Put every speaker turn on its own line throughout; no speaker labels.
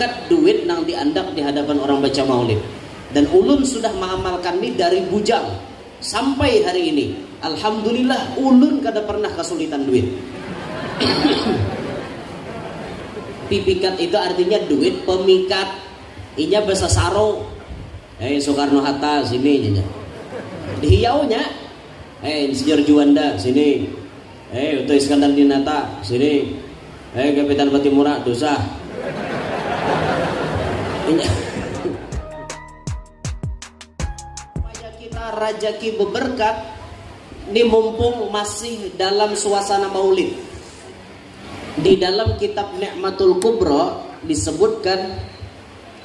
berkat duit nang diandak di hadapan orang baca maulid. Dan ulun sudah mengamalkan ini dari bujang sampai hari ini. Alhamdulillah ulun kada pernah kesulitan duit. Pipikat itu artinya duit pemikat. Inya bahasa saro. Soekarno Hatta sini nya. Di hiaunya. Insinyur Juanda sini. Uto Iskandar Dinata sini. Kapitan Patimura dosa. Supaya kita rajaki beberkat, ini mumpung masih dalam suasana maulid. Di dalam kitab Ni'matul Kubra disebutkan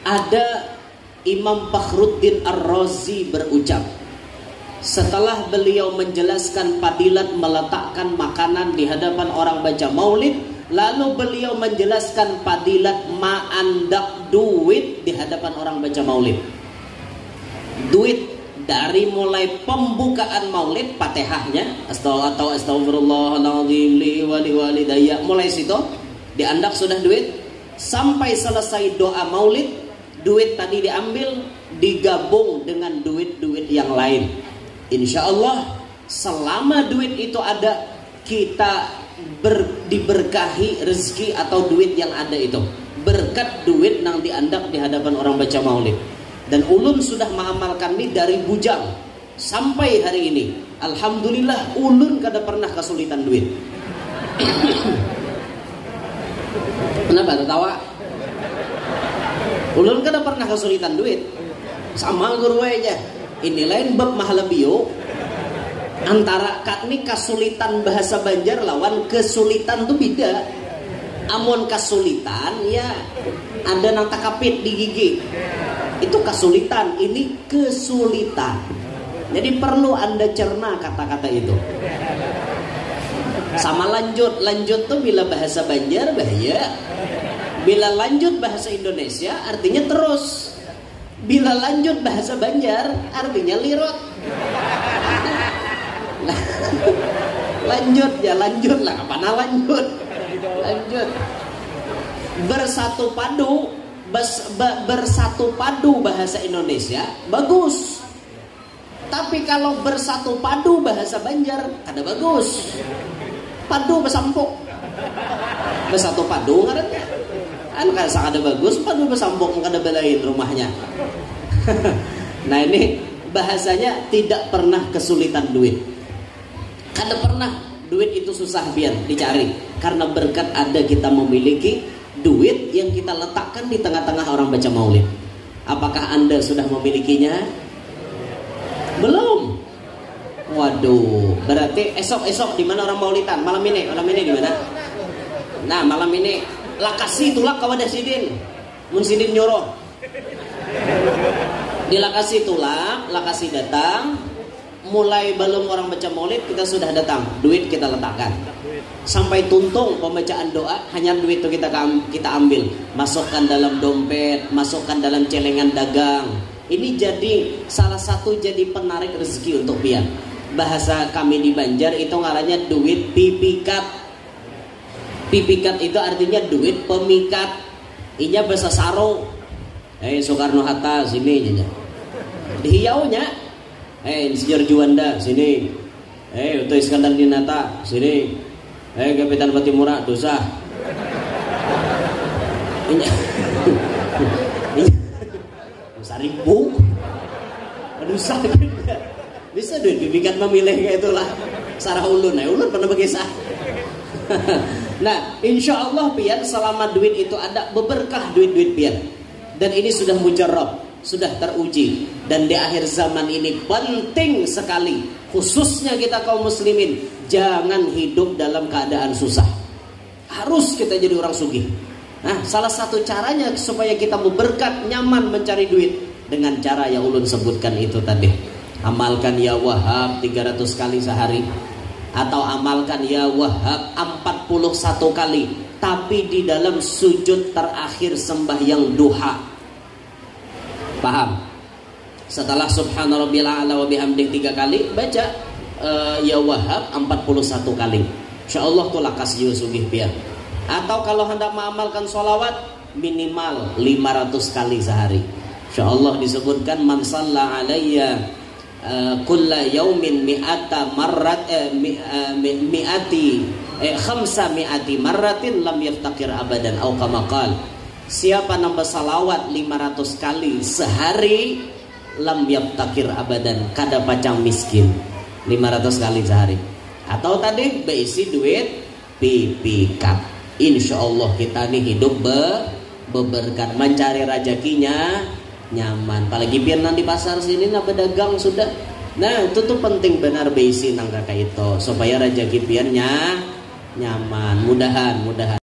ada Imam Fakhruddin Ar-Razi berucap, setelah beliau menjelaskan fadilat meletakkan makanan di hadapan orang baca maulid, lalu beliau menjelaskan fadilat ma'andak duit di hadapan orang baca maulid. Duit dari mulai pembukaan maulid, Fatihahnya, astaghfirullahaladzim li walidayya, mulai situ diandak sudah duit, sampai selesai doa maulid, duit tadi diambil digabung dengan duit-duit yang lain. Insya Allah selama duit itu ada, kita diberkahi rezeki atau duit yang ada itu berkat duit nang diandak di hadapan orang baca maulid. Dan ulun sudah mengamalkan ini dari bujang sampai hari ini. Alhamdulillah ulun kada pernah kesulitan duit. Kenapa tertawa? Ulun kada pernah kesulitan duit. Sama guru aja. Ini lain bab mahalabio. Antara ini kesulitan bahasa Banjar lawan kesulitan tuh beda. Amun kesulitan ya ada nang takapit di gigi. Itu kesulitan, ini kesulitan. Jadi perlu Anda cerna kata-kata itu. Sama lanjut tuh bila bahasa Banjar bahaya. Bila lanjut bahasa Indonesia artinya terus. Bila lanjut bahasa Banjar artinya lirot. Lanjut lah, apana lanjut. Bersatu padu bahasa Indonesia bagus. Tapi kalau bersatu padu bahasa Banjar kada bagus. Padu besampuk. Bersatu padu ngarannya. Kan kada bagus, padu besampuk kada belain rumahnya. Nah ini bahasanya tidak pernah kesulitan duit. Kada pernah duit itu susah biar dicari. Karena berkat ada kita memiliki duit yang kita letakkan di tengah-tengah orang baca maulid. Apakah Anda sudah memilikinya? Belum. Waduh, berarti esok di mana orang maulidan? Malam ini di mana? Nah, malam ini lakasi tulak kawadah sidin. Mun sidin nyuruh. Di lakasi tulak, lakasi datang. Mulai belum orang baca maulid kita sudah datang, duit kita letakkan. Sampai tuntung pembacaan doa, hanya duit itu kita ambil, masukkan dalam dompet, masukkan dalam celengan dagang. Ini jadi salah satu jadi penarik rezeki untuk pian. Bahasa kami di Banjar itu ngarannya duit pipikat. Pipikat itu artinya duit pemikat. Inya bahasa saro. Soekarno Hatta sini nya. Di hiaunya Insinyur Juanda sini. Uto Iskandar Dinata sini. Kapitan Patimura dosa. Ini seribu. Aduh sakit. Bisa duit bibikan memilih kayak itulah. Sarah ulun pernah begisah. Nah, insya Allah pian selama duit itu ada beberkah duit pian. Dan ini sudah mujarrab, sudah teruji. Dan di akhir zaman ini penting sekali, khususnya kita kaum muslimin, jangan hidup dalam keadaan susah. Harus kita jadi orang sugih. Nah, salah satu caranya supaya kita berberkat, nyaman mencari duit dengan cara yang ulun sebutkan itu tadi. Amalkan ya Wahhab 300 kali sehari, atau amalkan ya Wahhab 41 kali, tapi di dalam sujud terakhir sembahyang duha. Paham? Setelah subhana rabbil a'la wa bihamdihi 3 kali, baca ya Wahhab 41 kali. Insyaallah tuh lakas jiwa sugih pian. Atau kalau hendak mengamalkan sholawat, minimal 500 kali sehari. Insyaallah disebutkan man shalla alayya kulla yaumin mi'ata marrat khamsa mi'ati marratin lam yaftaqir abadan au kama qala. Siapa nambah salawat 500 kali sehari lam yaftaqir abadan, kada pacang miskin 500 kali sehari. Atau tadi beisi duit pipi cup. Insyaallah kita nih hidup beberkat, mencari rezekinya nyaman. Apalagi biar nanti pasar sini nak pedagang sudah. Nah itu tuh penting benar beisi nang kakak itu supaya rezeki biarnya nyaman. Mudahan